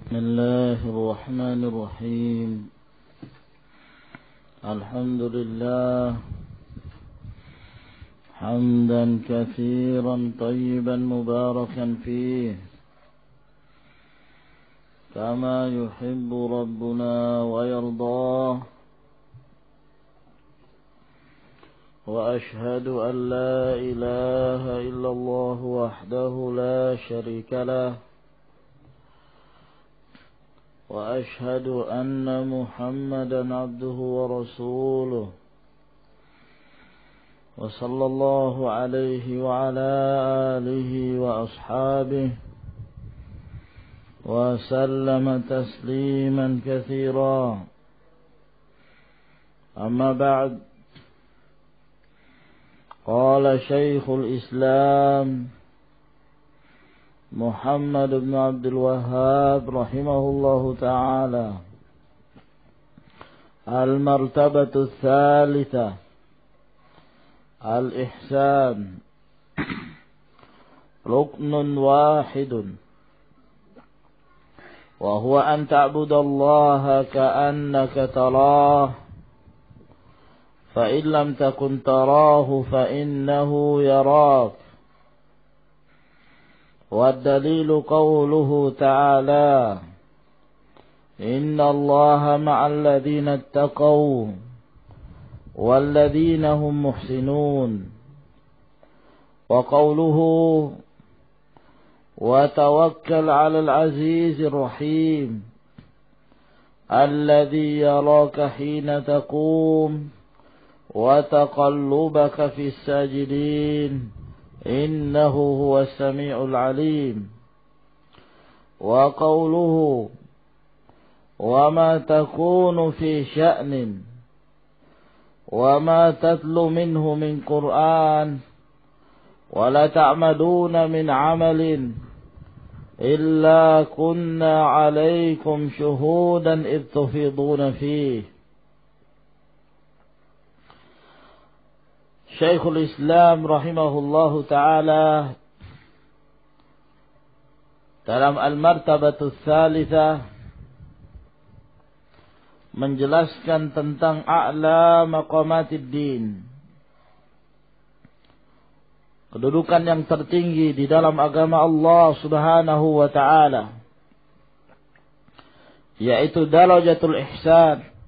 بسم الله الرحمن الرحيم. الحمد لله حمدا كثيرا طيبا مباركا فيه كما يحب ربنا ويرضاه، وأشهد أن لا إله إلا الله وحده لا شريك له، وأشهد أن محمدا عبده ورسوله، وصلى الله عليه وعلى آله وأصحابه وسلم تسليما كثيرا. أما بعد، قال شيخ الإسلام محمد بن عبد الوهاب رحمه الله تعالى: المرتبة الثالثة الإحسان، ركن واحد، وهو أن تعبد الله كأنك تراه، فإن لم تكن تراه فإنه يراك. والدليل قوله تعالى: إن الله مع الذين اتقوا والذين هم محسنون. وقوله: وتوكل على العزيز الرحيم الذي يراك حين تقوم وتقلبك في الساجدين إنه هو السميع العليم. وقوله: وما تكون في شأن وما تتلو منه من قرآن ولا تعملون من عمل إلا كنا عليكم شهودا إذ تفيضون فيه. Syekhul Islam rahimahullahu ta'ala dalam Al-Martabatus Tsalitsah menjelaskan tentang a'la maqamatid din, kedudukan yang tertinggi di dalam agama Allah Subhanahu wa ta'ala, yaitu darajatul ihsan.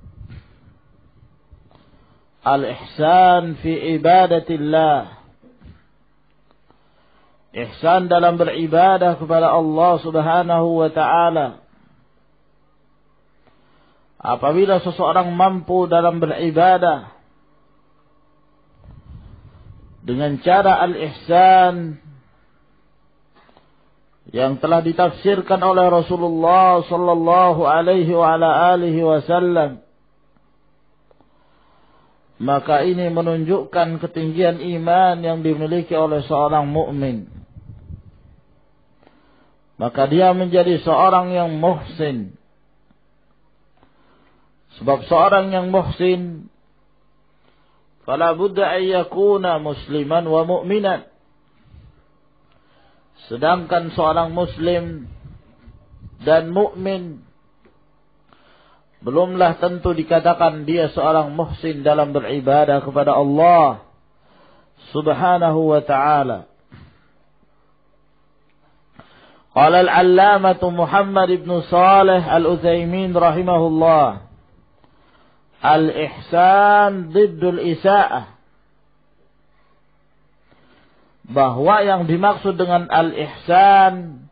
Al-ihsan fi ibadatillah, ihsan dalam beribadah kepada Allah Subhanahu wa ta'ala. Apabila seseorang mampu dalam beribadah dengan cara al-ihsan yang telah ditafsirkan oleh Rasulullah sallallahu alaihi wa ala alihi wasallam, maka ini menunjukkan ketinggian iman yang dimiliki oleh seorang mukmin. Maka dia menjadi seorang yang muhsin. Sebab seorang yang muhsin fala budda an yakuna musliman wa mu'minan. Sedangkan seorang muslim dan mukmin belumlah tentu dikatakan dia seorang muhsin dalam beribadah kepada Allah Subhanahu wa ta'ala. Qala al-allamatu Muhammad ibn Salih al-Utsaimin rahimahullah: al-ihsan diddul isa'ah. Bahwa yang dimaksud dengan al-ihsan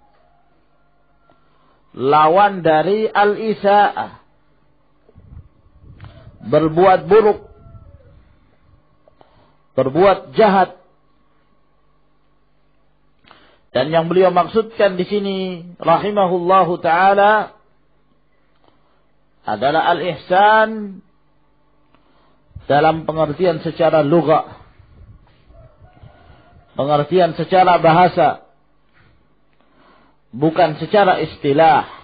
lawan dari al-isa'ah, berbuat buruk, berbuat jahat. Dan yang beliau maksudkan di sini rahimahullahu taala adalah al-ihsan dalam pengertian secara lugha, pengertian secara bahasa, bukan secara istilah.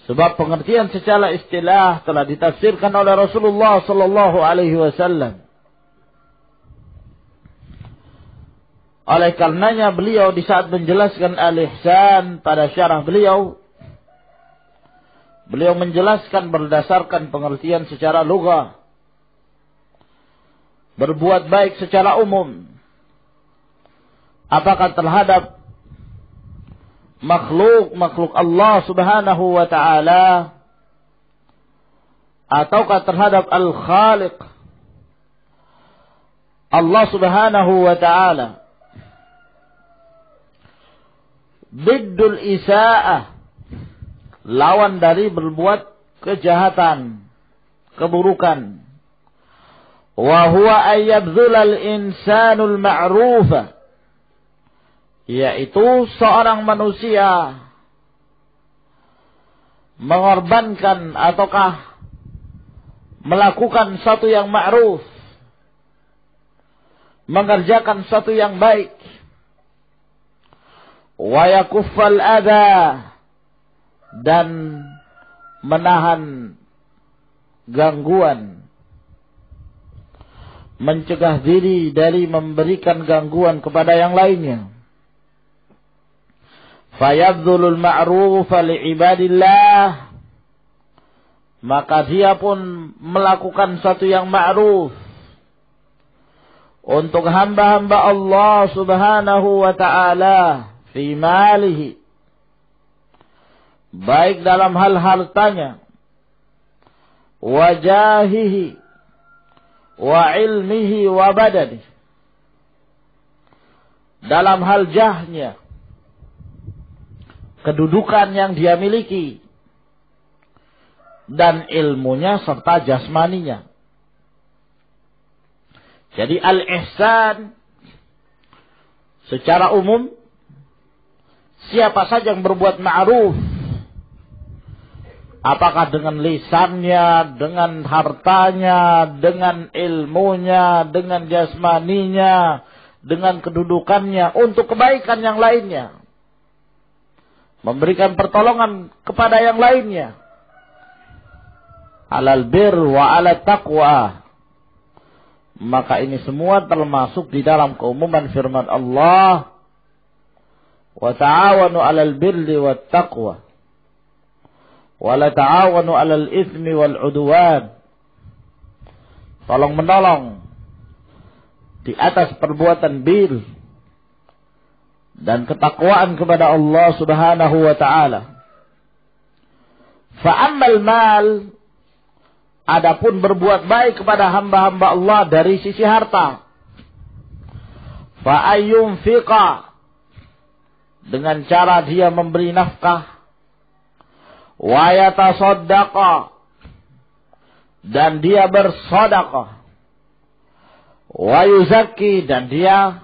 Sebab pengertian secara istilah telah ditafsirkan oleh Rasulullah sallallahu alaihi wasallam. Oleh karenanya beliau di saat menjelaskan al-ihsan pada syarah beliau menjelaskan berdasarkan pengertian secara lughah. Berbuat baik secara umum. Apakah terhadap makhluk Allah subhanahu wa ta'ala, ataukah terhadap al-khaliq Allah subhanahu wa ta'ala. Biddul isa'ah, lawan dari berbuat kejahatan, keburukan. Wa huwa ayyabdhulal insanul ma'rufa, yaitu seorang manusia mengorbankan ataukah melakukan satu yang ma'ruf, mengerjakan satu yang baik. Wa yakuffal adha, dan menahan gangguan, mencegah diri dari memberikan gangguan kepada yang lainnya. Fayabdhulul ma'rufa li'ibadillah, maka dia pun melakukan satu yang ma'ruf untuk hamba-hamba Allah subhanahu wa ta'ala fi malihi, baik dalam hal hartanya, wajahihi, wa ilmihi, wa badanihi, dalam hal jahnya, kedudukan yang dia miliki, dan ilmunya serta jasmaninya. Jadi al-ihsan secara umum, siapa saja yang berbuat ma'ruf, apakah dengan lisannya, dengan hartanya, dengan ilmunya, dengan jasmaninya, dengan kedudukannya, untuk kebaikan yang lainnya, memberikan pertolongan kepada yang lainnya, alal bir wa ala taqwa, maka ini semua termasuk di dalam keumuman firman Allah, wa ta'awanu alal birri wat taqwa wa la ta'awanu alal itsmi wal udwan. Tolong menolong di atas perbuatan bir dan ketakwaan kepada Allah subhanahu wa ta'ala. Fa'ammal mal, adapun berbuat baik kepada hamba-hamba Allah dari sisi harta, fa'ayyunfiqa, dengan cara dia memberi nafkah, wa yatasaddaqa, dan dia bersedekah, wa yuzakki, dan dia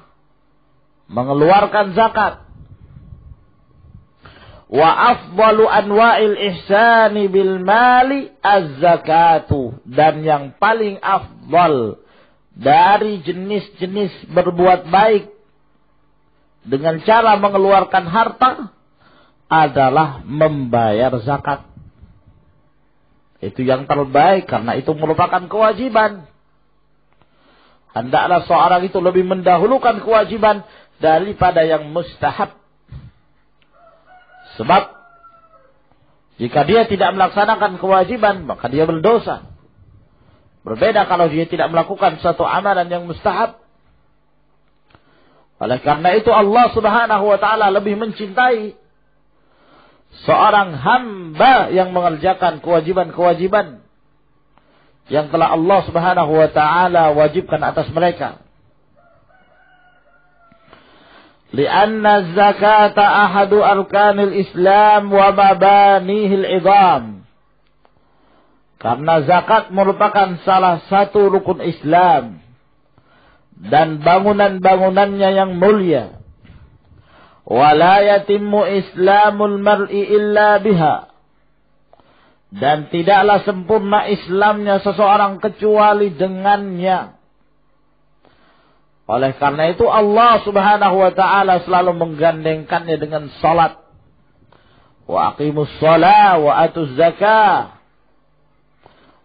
mengeluarkan zakat. Wa afdalu anwa'il ihsani bil mali az-zakatu, dan yang paling afdal dari jenis-jenis berbuat baik dengan cara mengeluarkan harta adalah membayar zakat. Itu yang terbaik, karena itu merupakan kewajiban. Hendaklah seorang itu lebih mendahulukan kewajiban daripada yang mustahab. Sebab jika dia tidak melaksanakan kewajiban, maka dia berdosa. Berbeda kalau dia tidak melakukan satu amalan yang mustahab. Oleh karena itu Allah subhanahu wa ta'ala lebih mencintai seorang hamba yang mengerjakan kewajiban-kewajiban yang telah Allah subhanahu wa ta'ala wajibkan atas mereka. Lianna zakata ahadu arkanil Islam wa mabanihil idham. Karena zakat merupakan salah satu rukun Islam dan bangunan-bangunannya yang mulia. Wa la yatimmu islamul mar'i illa biha. Dan tidaklah sempurna Islamnya seseorang kecuali dengannya. Oleh karena itu Allah subhanahu wa ta'ala selalu menggandengkannya dengan salat. Wa aqimus shalah wa atuz zakah.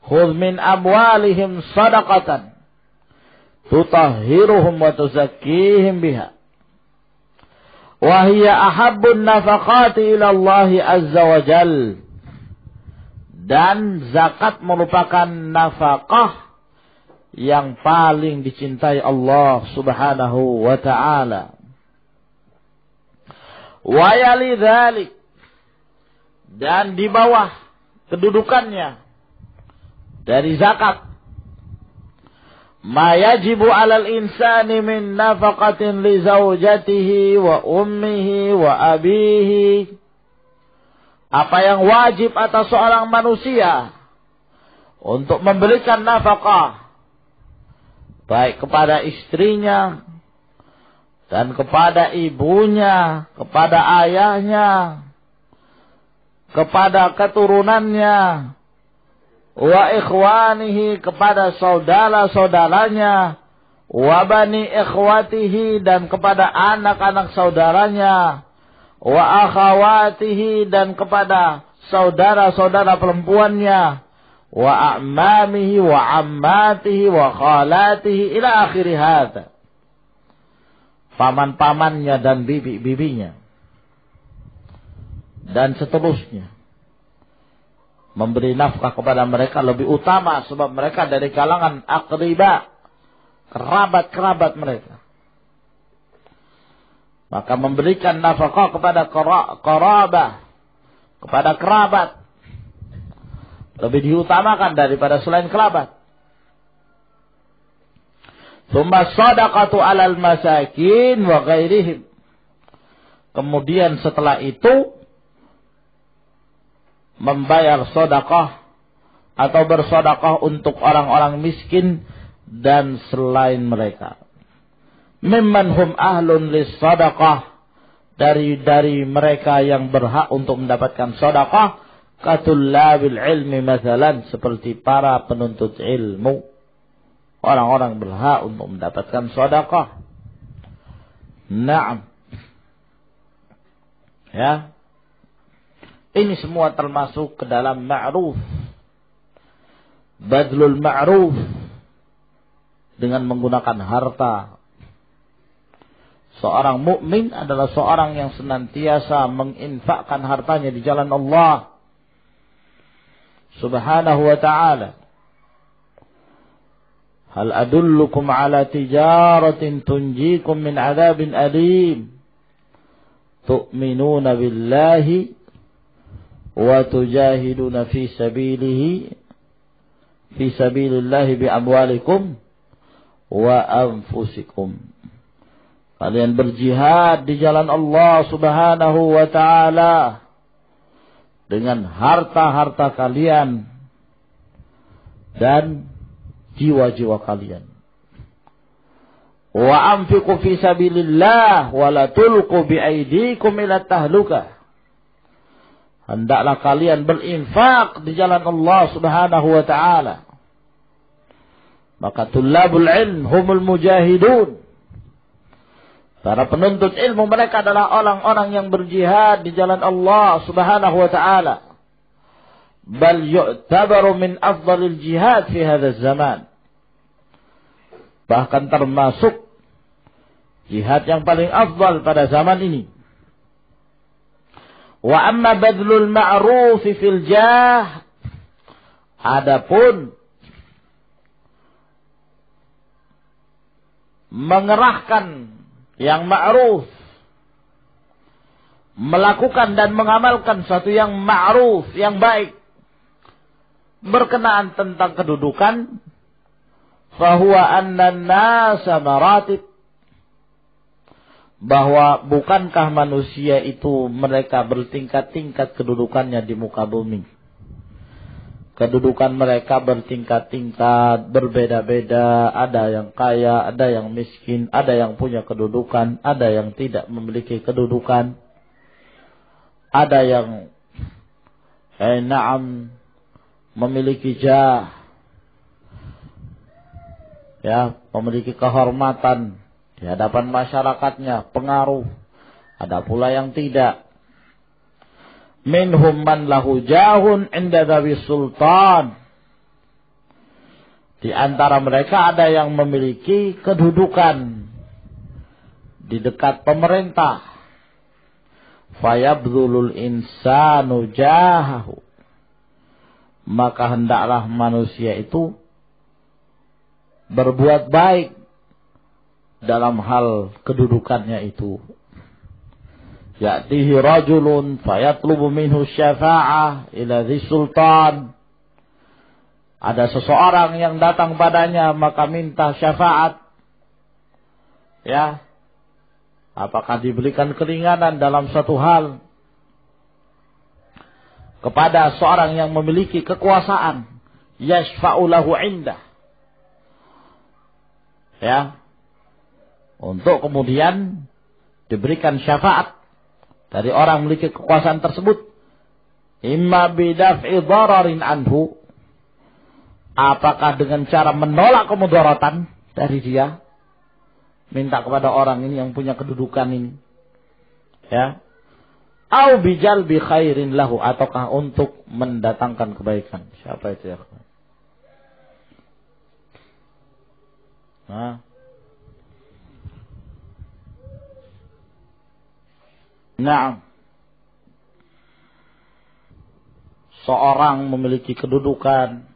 Khudh min amwalihim sadaqatan tutahhiruhum wa tuzakkihim biha. wa hiya ahabbun nafaqati ila Allah azza wa jal. Dan zakat merupakan nafkah yang paling dicintai Allah subhanahu wa ta'ala. Wa yali dzalik, dan di bawah kedudukannya dari zakat, ma yajibu 'alal insani min nafaqatin li zaujatihi wa ummihi wa abihi, apa yang wajib atas seorang manusia untuk memberikan nafkah baik kepada istrinya dan kepada ibunya, kepada ayahnya, kepada keturunannya, wa ikhwanihi, kepada saudara-saudaranya, wa bani ikhwatihi, dan kepada anak-anak saudaranya, wa akhawatihi, dan kepada saudara-saudara perempuannya, wa a'mamihi wa ammatihi wa khalatihi ila akhiri hadza, paman-pamannya dan bibi-bibinya dan seterusnya. Memberi nafkah kepada mereka lebih utama sebab mereka dari kalangan aqriba, kerabat-kerabat mereka. Maka memberikan nafkah kepada qarabah, kepada kerabat, lebih diutamakan daripada selain kerabat. Tsumma shadaqatu 'alal masakin wa ghairihim. Kemudian setelah itu membayar sedekah atau bersedekah untuk orang-orang miskin dan selain mereka. Mimman hum ahlun lis-sadaqah, dari mereka yang berhak untuk mendapatkan sedekah, katullabil ilmi mathalan, seperti para penuntut ilmu. Orang-orang berhak untuk mendapatkan sedekah. Naam. Ya. Ini semua termasuk ke dalam ma'ruf. Badlul ma'ruf, dengan menggunakan harta. Seorang mukmin adalah seorang yang senantiasa menginfakkan hartanya di jalan Allah subhanahu wa ta'ala. Hal adullukum ala tijaratin tunjikum min adabin alim, tu'minuna billahi wa tujahiduna fi sabilillahi bi amwalikum wa anfusikum. Kalian berjihad di jalan Allah subhanahu wa ta'ala dengan harta-harta kalian dan jiwa-jiwa kalian. Wa anfiqu fi sabilillah wa la tulqu bi aydikum ila tahlukah. Hendaklah kalian berinfak di jalan Allah subhanahu wa ta'ala. Maka tullabul ilm humul mujahidun. Para penuntut ilmu mereka adalah orang-orang yang berjihad di jalan Allah subhanahu wa ta'ala. Bal yu'tabaru min afdalil jihad fi hadzal zaman. Bahkan termasuk jihad yang paling afdal pada zaman ini. Wa amma badlul ma'ruf fil jah, adapun mengerahkan yang ma'ruf, melakukan dan mengamalkan sesuatu yang ma'ruf, yang baik, berkenaan tentang kedudukan, fahuwa anna an-nasa maratib, bahwa bukankah manusia itu mereka bertingkat-tingkat kedudukannya di muka bumi. Kedudukan mereka bertingkat-tingkat, berbeda-beda. Ada yang kaya, ada yang miskin, ada yang punya kedudukan, ada yang tidak memiliki kedudukan. Ada yang memiliki jah, ya, memiliki kehormatan di hadapan masyarakatnya, pengaruh. Ada pula yang tidak. Minhum man lahu jahun inda dhawi sultan. Di antara mereka ada yang memiliki kedudukan di dekat pemerintah. fayabdhulul insanu jahahu, maka hendaklah manusia itu berbuat baik dalam hal kedudukannya itu. Ya'tihi rajulun fayatlubu minhu syafa'ah ila dhi sultan. Ada seseorang yang datang padanya maka minta syafaat. Ya. Apakah diberikan keringanan dalam satu hal kepada seorang yang memiliki kekuasaan, yashfa'u lahu indah. Ya. Untuk kemudian diberikan syafaat dari orang memiliki kekuasaan tersebut, imma bidaf'i dhararin anhu, apakah dengan cara menolak kemudaratan dari dia, minta kepada orang ini yang punya kedudukan ini, ya, au bijalbi khairin lahu, ataukah untuk mendatangkan kebaikan. Siapa itu ya? Nah, seorang memiliki kedudukan,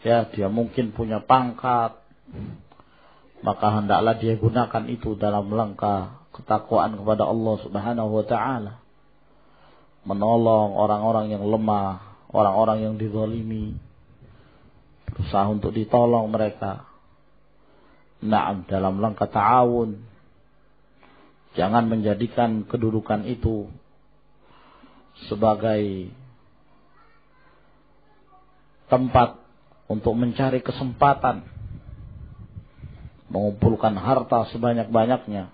ya, dia mungkin punya pangkat, maka hendaklah dia gunakan itu dalam langkah ketakwaan kepada Allah Subhanahu wa taala. Menolong orang-orang yang lemah, orang-orang yang dizalimi, berusaha untuk ditolong mereka. Naam, dalam langkah ta'awun. Jangan menjadikan kedudukan itu sebagai tempat untuk mencari kesempatan mengumpulkan harta sebanyak-banyaknya.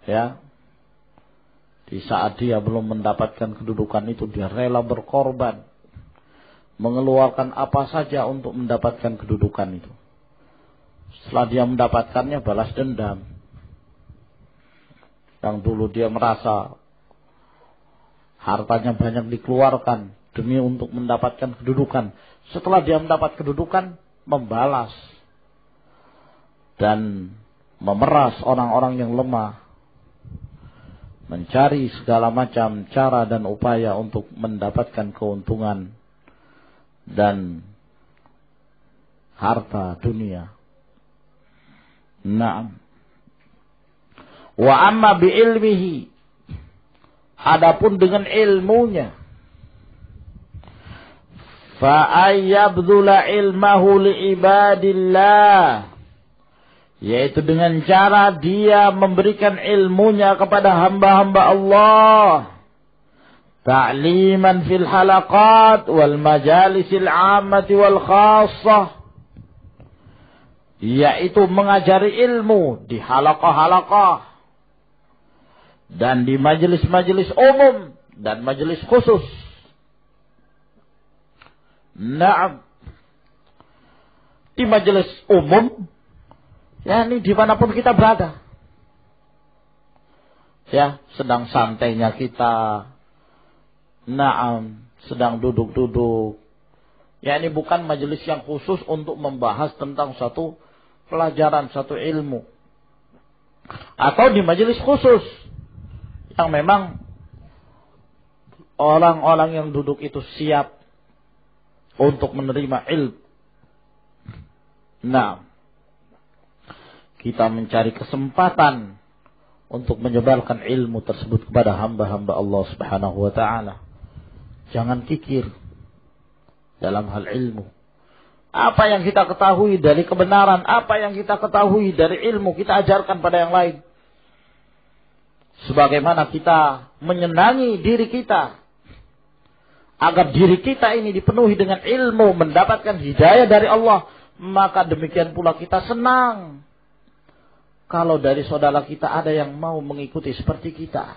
Ya. Di saat dia belum mendapatkan kedudukan itu, dia rela berkorban, mengeluarkan apa saja untuk mendapatkan kedudukan itu. Setelah dia mendapatkannya, balas dendam. Yang dulu dia merasa hartanya banyak dikeluarkan demi untuk mendapatkan kedudukan, setelah dia mendapat kedudukan, membalas dan memeras orang-orang yang lemah, mencari segala macam cara dan upaya untuk mendapatkan keuntungan dan harta dunia. Naam. Wa amma bi ilmihi, adapun dengan ilmunya, fa ayyabdhula ilmahu li ibadillah, yaitu dengan cara dia memberikan ilmunya kepada hamba-hamba Allah, ta'liman fil halaqat wal majalisil ammati wal khassah, yaitu mengajari ilmu di halaqah-halaqah dan di majelis-majelis umum dan majelis khusus. Naam. Di majelis umum, ya, ini dimanapun kita berada. Ya, sedang santainya kita. Naam, sedang duduk-duduk. Ya, ini bukan majelis yang khusus untuk membahas tentang satu pelajaran, satu ilmu. Atau di majelis khusus yang memang orang-orang yang duduk itu siap untuk menerima ilmu. Nah, kita mencari kesempatan untuk menyebarkan ilmu tersebut kepada hamba-hamba Allah Subhanahu wa taala. Jangan kikir dalam hal ilmu. Apa yang kita ketahui dari kebenaran, apa yang kita ketahui dari ilmu, kita ajarkan pada yang lain. Sebagaimana kita menyenangi diri kita, agar diri kita ini dipenuhi dengan ilmu, mendapatkan hidayah dari Allah, maka demikian pula kita senang kalau dari saudara kita ada yang mau mengikuti seperti kita.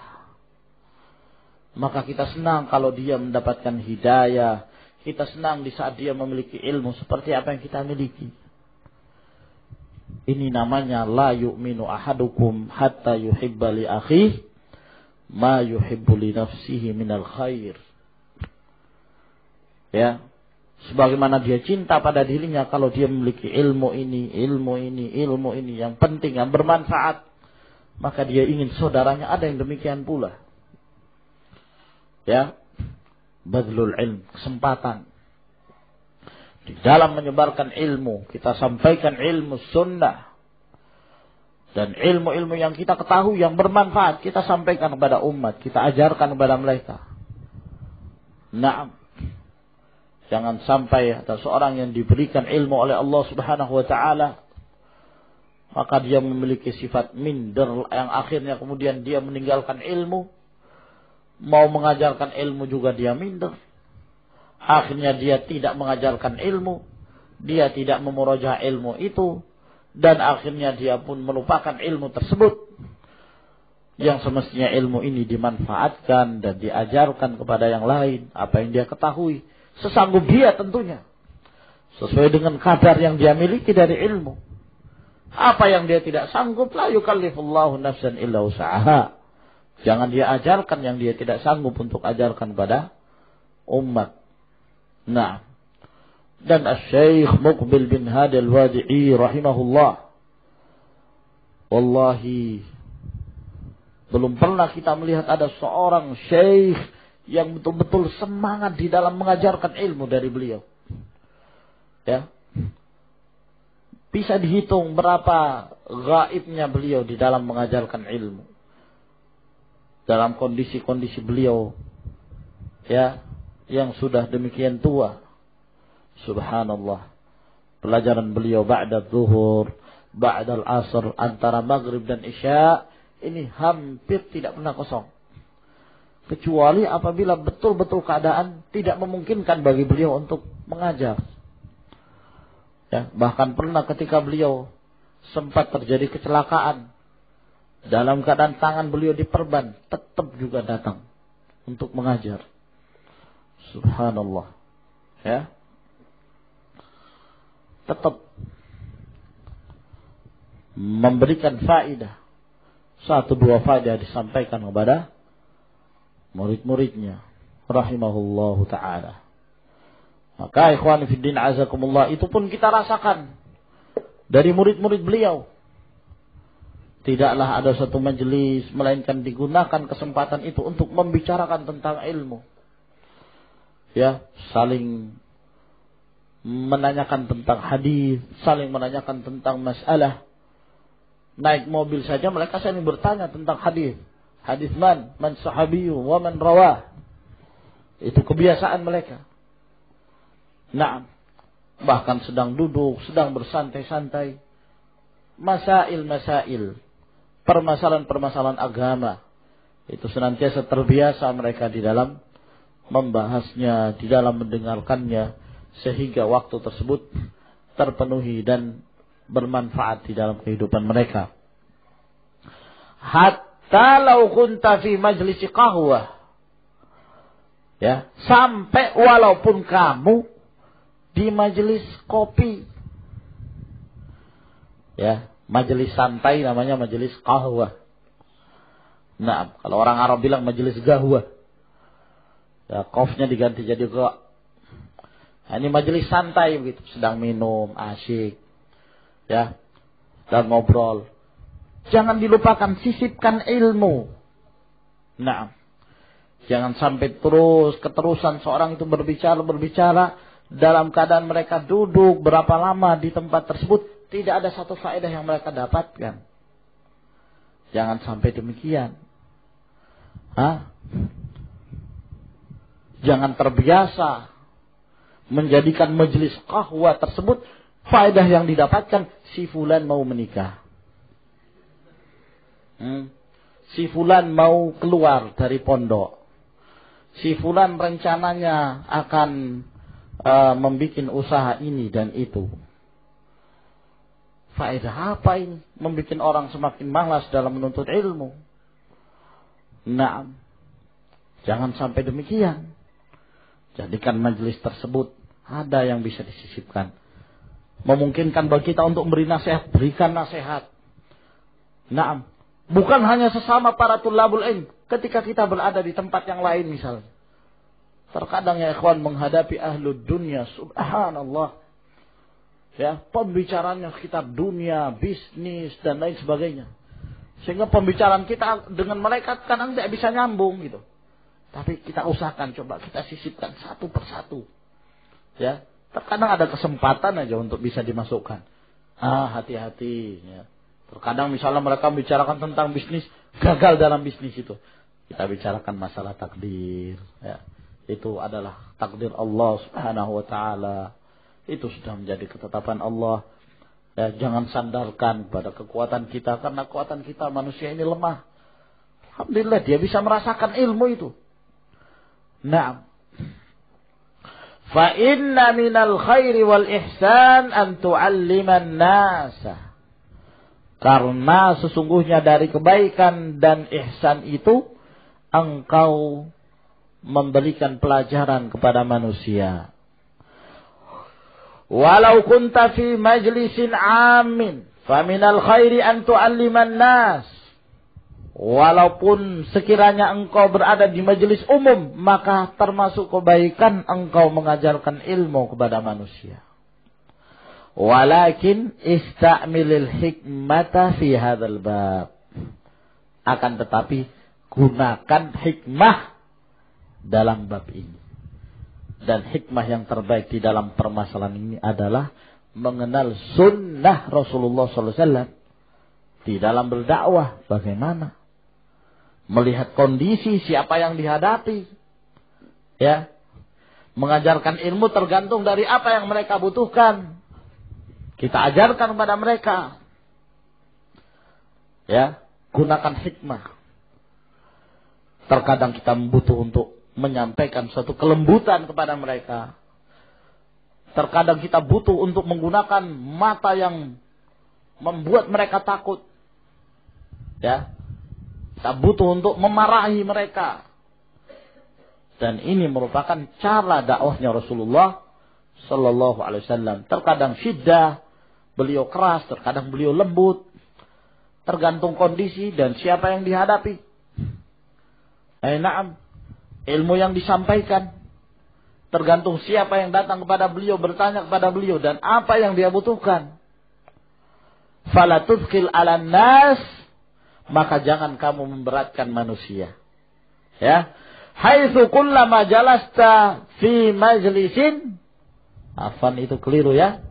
Maka kita senang kalau dia mendapatkan hidayah. Kita senang di saat dia memiliki ilmu seperti apa yang kita miliki. Ini namanya la yu'minu ahadukum hatta yuhibba li akhihi ma yuhibbu li nafsihi minal khair. Ya, sebagaimana dia cinta pada dirinya kalau dia memiliki ilmu ini yang penting, yang bermanfaat, maka dia ingin saudaranya ada yang demikian pula. Ya, badlul ilm, kesempatan di dalam menyebarkan ilmu. Kita sampaikan ilmu sunnah dan ilmu-ilmu yang kita ketahui yang bermanfaat, kita sampaikan kepada umat, kita ajarkan kepada mereka. Naam. Jangan sampai ada seorang yang diberikan ilmu oleh Allah Subhanahu wa taala, maka dia memiliki sifat minder yang akhirnya kemudian dia meninggalkan ilmu. Mau mengajarkan ilmu juga dia minder. Akhirnya dia tidak mengajarkan ilmu, dia tidak memurajaah ilmu itu, dan akhirnya dia pun melupakan ilmu tersebut. Yang semestinya ilmu ini dimanfaatkan dan diajarkan kepada yang lain, apa yang dia ketahui, sesanggup dia tentunya, sesuai dengan kadar yang dia miliki dari ilmu. Apa yang dia tidak sanggup, la yukallifullahu nafsan illa wus'aha. Jangan dia ajarkan yang dia tidak sanggup untuk ajarkan pada umat. Nah, dan Asy-Syaikh Muqbil bin Hadi Al-Wadi'i rahimahullah, wallahi belum pernah kita melihat ada seorang syekh yang betul-betul semangat di dalam mengajarkan ilmu dari beliau. Ya, bisa dihitung berapa gaibnya beliau di dalam mengajarkan ilmu. Dalam kondisi-kondisi beliau, ya, yang sudah demikian tua. Subhanallah. Pelajaran beliau ba'da zuhur, ba'da al-asr, antara maghrib dan isya, ini hampir tidak pernah kosong. Kecuali apabila betul-betul keadaan tidak memungkinkan bagi beliau untuk mengajar. Ya, bahkan pernah ketika beliau sempat terjadi kecelakaan, dalam keadaan tangan beliau diperban, tetap juga datang untuk mengajar. Subhanallah. Ya. Tetap memberikan faedah. 1-2 faedah disampaikan kepada murid-muridnya. Rahimahullahu ta'ala. Maka ikhwan fiddin azakumullah, itu pun kita rasakan dari murid-murid beliau. Tidaklah ada satu majelis melainkan digunakan kesempatan itu untuk membicarakan tentang ilmu. Ya, saling menanyakan tentang hadis, saling menanyakan tentang masalah. Naik mobil saja mereka saling bertanya tentang hadis. Hadis man sahabiyyu wa man rawah. Itu kebiasaan mereka. Nah, bahkan sedang duduk, sedang bersantai-santai, masail-masail, permasalahan-permasalahan agama, itu senantiasa terbiasa mereka di dalam membahasnya, di dalam mendengarkannya, sehingga waktu tersebut terpenuhi dan bermanfaat di dalam kehidupan mereka. Hatta law kunta fi majlisi qahwah, ya, sampai walaupun kamu di majelis kopi, ya, majelis santai namanya majelis qahwah. Nah, kalau orang Arab bilang majelis gahwah, ya, qafnya diganti jadi qa. Nah, ini majelis santai begitu, sedang minum, asyik, ya, dan ngobrol. Jangan dilupakan, sisipkan ilmu. Nah, jangan sampai keterusan seorang itu berbicara dalam keadaan mereka duduk berapa lama di tempat tersebut, tidak ada satu faedah yang mereka dapatkan. Jangan sampai demikian. Jangan terbiasa menjadikan majelis qahwah tersebut faedah yang didapatkan, si fulan mau menikah, si fulan mau keluar dari pondok, si fulan rencananya akan membuat usaha ini dan itu. Faedah apa ini? Membuat orang semakin malas dalam menuntut ilmu. Nah, jangan sampai demikian. Jadikan majelis tersebut ada yang bisa disisipkan. Memungkinkan bagi kita untuk memberi nasihat, berikan nasihat. Nah, bukan hanya sesama para tulabul ilm, ketika kita berada di tempat yang lain misalnya. Terkadang ya ikhwan menghadapi ahlud dunia, subhanallah. Ya, pembicaranya sekitar dunia, bisnis dan lain sebagainya. Sehingga pembicaraan kita dengan malaikat kadang tidak bisa nyambung gitu. Tapi kita usahakan, coba kita sisipkan satu persatu. Ya, terkadang ada kesempatan aja untuk bisa dimasukkan. Hati-hati. Ya. Terkadang misalnya mereka bicarakan tentang bisnis, gagal dalam bisnis itu. Kita bicarakan masalah takdir. Ya. Itu adalah takdir Allah Subhanahu wa Ta'ala. Itu sudah menjadi ketetapan Allah. Ya, jangan sandarkan pada kekuatan kita, karena kekuatan kita manusia ini lemah. Alhamdulillah dia bisa merasakan ilmu itu. Naam. Fa inna minal khairi wal ihsan an tu'alliman nasa. Karena sesungguhnya dari kebaikan dan ihsan itu engkau memberikan pelajaran kepada manusia. Walau kunta fi majlisin amin, faminal khairi an tu'alliman nas. Walaupun sekiranya engkau berada di majelis umum, maka termasuk kebaikan engkau mengajarkan ilmu kepada manusia. Walakin istamilil hikmata fi hadzal bab. Akan tetapi gunakan hikmah dalam bab ini. Dan hikmah yang terbaik di dalam permasalahan ini adalah mengenal sunnah Rasulullah SAW di dalam berdakwah. Bagaimana? Melihat kondisi siapa yang dihadapi. Ya. Mengajarkan ilmu tergantung dari apa yang mereka butuhkan. Kita ajarkan kepada mereka. Ya. Gunakan hikmah. Terkadang kita butuh untuk menyampaikan suatu kelembutan kepada mereka. Terkadang kita butuh untuk menggunakan mata yang membuat mereka takut. Ya. Kita butuh untuk memarahi mereka. Dan ini merupakan cara dakwahnya Rasulullah sallallahu alaihi wasallam. Terkadang syiddah, beliau keras, terkadang beliau lembut. Tergantung kondisi dan siapa yang dihadapi. Na'am. Ilmu yang disampaikan tergantung siapa yang datang kepada beliau, bertanya kepada beliau dan apa yang dia butuhkan. Fala tudkhil 'alan nas, maka jangan kamu memberatkan manusia. Ya. Haitsu kullama jalasta fi majlisin, afan itu keliru ya.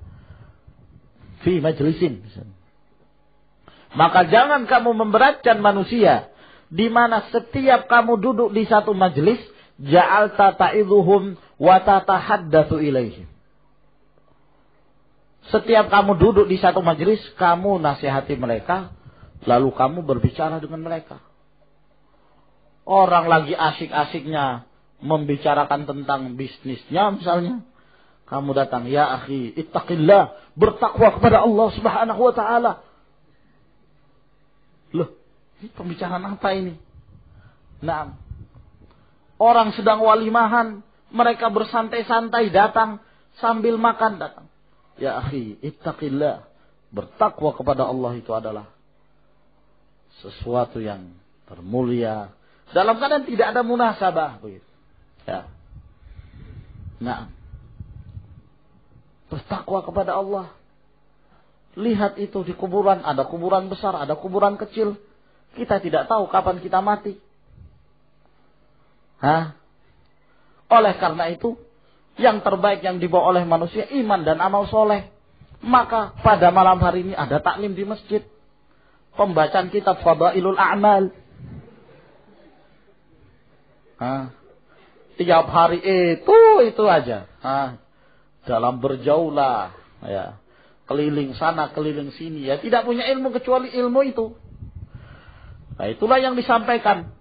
Fi majlisin. Maka jangan kamu memberatkan manusia. Di mana setiap kamu duduk di satu majelis, ja'alta ta'idhuhum wa tatahaddatsu ilaihim. Setiap kamu duduk di satu majelis, kamu nasihati mereka, lalu kamu berbicara dengan mereka. Orang lagi asik-asiknya membicarakan tentang bisnisnya misalnya, kamu datang, ya akhi, ittaqillah, bertakwa kepada Allah Subhanahu wa Ta'ala. Loh, ini pembicaraan apa ini? Nah, orang sedang walimahan, mereka bersantai-santai datang sambil makan datang. Ya akhi, ittaqillah, bertakwa kepada Allah itu adalah sesuatu yang termulia. Dalam keadaan tidak ada munasabah begitu. Ya. Nah, bertakwa kepada Allah. Lihat itu di kuburan, ada kuburan besar, ada kuburan kecil. Kita tidak tahu kapan kita mati. Oleh karena itu, yang terbaik yang dibawa oleh manusia, iman dan amal soleh. Maka pada malam hari ini ada taklim di masjid. Pembacaan kitab Fadailul A'mal. Tiap hari itu aja. Dalam berjaulah. Ya. Keliling sana, keliling sini. Ya, tidak punya ilmu kecuali ilmu itu. Nah, itulah yang disampaikan.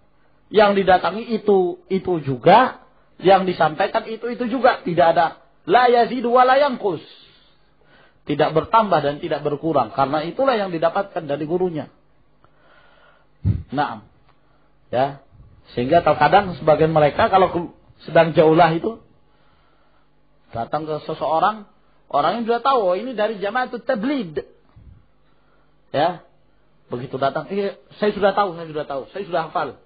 Yang didatangi itu juga. Yang disampaikan itu juga. Tidak ada la yazidu wa la yanqus. Tidak bertambah dan tidak berkurang. Karena itulah yang didapatkan dari gurunya. Nah, ya. Sehingga terkadang sebagian mereka kalau sedang jaulah itu datang ke seseorang, orangnya sudah tahu, oh, ini dari Jamaatul Tabligh. Ya. Begitu datang, saya sudah tahu, saya sudah hafal.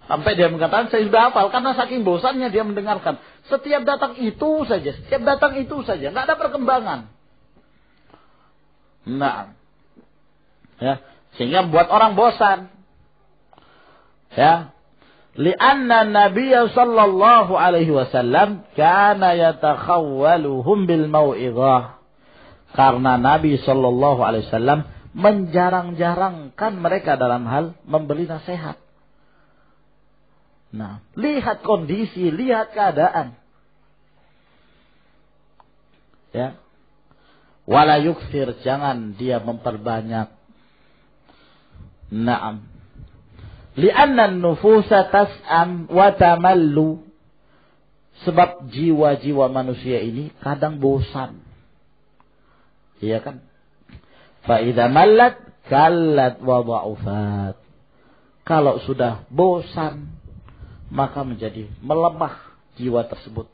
Sampai dia mengatakan, saya sudah hafal. Karena saking bosannya dia mendengarkan. Setiap datang itu saja. Nggak ada perkembangan. Nah. Ya. Sehingga membuat orang bosan. Ya. Lianna Nabiya sallallahu alaihi wasallam kana yatakhawwaluhum bil mau'izah. Karena Nabi sallallahu alaihi wasallam menjarang-jarangkan mereka dalam hal memberi nasihat. Nah, lihat kondisi, lihat keadaan. Ya. Wala yukthir, jangan dia memperbanyak. Naam. Lianna nufusa tas'am wa tamallu. Sebab jiwa-jiwa manusia ini kadang bosan. Iya kan? Fa idza mallat kallat wa dha'ufat. Kalau sudah bosan, maka menjadi melemah jiwa tersebut.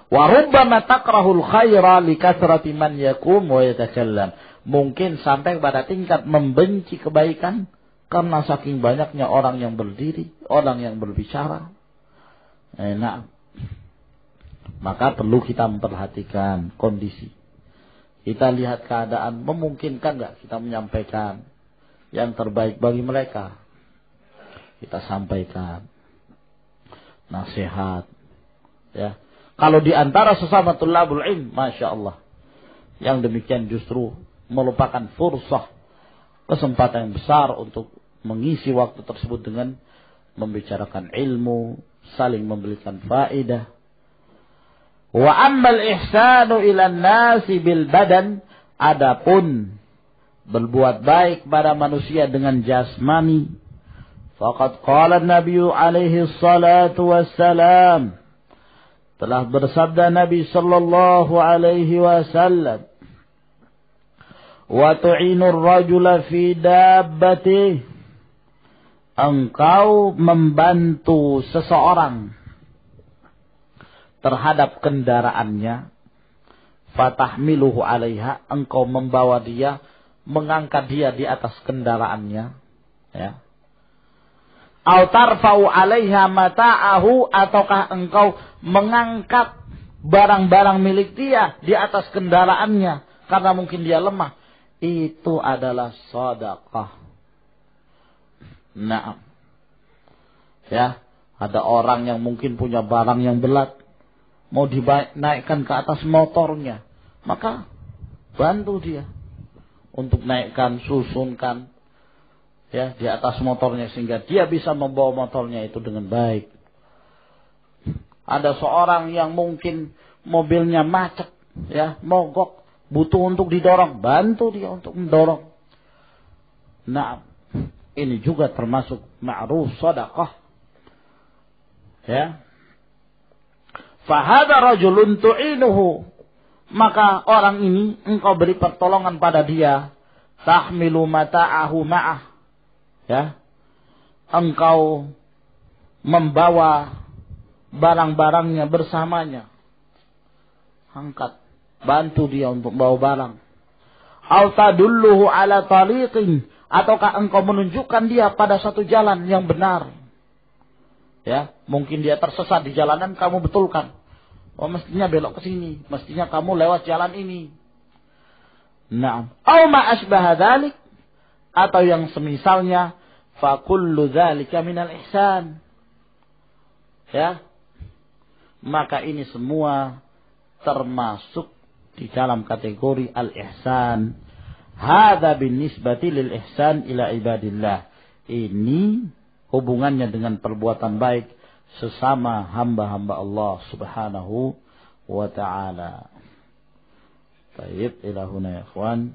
Wa rubbama takrahul khaira li kathrati man yakum wa yatakallam. Mungkin sampai pada tingkat membenci kebaikan karena saking banyaknya orang yang berdiri, orang yang berbicara. Nah, maka perlu kita memperhatikan kondisi. Kita lihat keadaan, memungkinkan nggak kita menyampaikan yang terbaik bagi mereka. Kita sampaikan nasihat. Ya, kalau di antara sesama tulabul ilm, masya Allah, yang demikian justru merupakan fursah, kesempatan yang besar untuk mengisi waktu tersebut dengan membicarakan ilmu, saling memberikan faedah. Wa ammal ihsanu ilan nasi bil badan, adapun berbuat baik pada manusia dengan jasmani, faqad qala Nabi alaihi salatu wassalam, telah bersabda Nabi sallallahu alaihi wasallam, wa tu'inur rajula fi dabbatihi, engkau membantu seseorang terhadap kendaraannya, fatahmiluhu alaiha, engkau membawa dia, mengangkat dia di atas kendaraannya, ya. Au tarfa'u alaiha mata'ahu, ataukah engkau mengangkat barang-barang milik dia di atas kendaraannya karena mungkin dia lemah, itu adalah sedekah. Nah, ya, ada orang yang mungkin punya barang yang berat, mau dinaikkan ke atas motornya, maka bantu dia untuk naikkan, susunkan, ya, di atas motornya sehingga dia bisa membawa motornya itu dengan baik. Ada seorang yang mungkin mobilnya macet, ya, mogok, butuh untuk didorong, bantu dia untuk mendorong. Nah, ini juga termasuk ma'ruf sedekah. Ya. Fahada rajulun tu'inuhu, maka orang ini engkau beri pertolongan pada dia, tahmilu mata'ahu ma'ah, ya. Engkau membawa barang-barangnya bersamanya. Angkat, bantu dia untuk bawa barang. Au tadulluhu ala tariqin, ataukah engkau menunjukkan dia pada satu jalan yang benar. Ya, mungkin dia tersesat di jalanan, kamu betulkan. Oh, mestinya belok ke sini, mestinya kamu lewat jalan ini. Naam. Au ma asbaha dzalik, atau yang semisalnya, fa kullu dzalika minal ihsan. Ya. Maka ini semua termasuk di dalam kategori al-ihsan. Hadza binisbati lil ihsan ila ibadillah. Ini hubungannya dengan perbuatan baik sesama hamba-hamba Allah Subhanahu wa taala. Baik, ila huna ya ikhwan.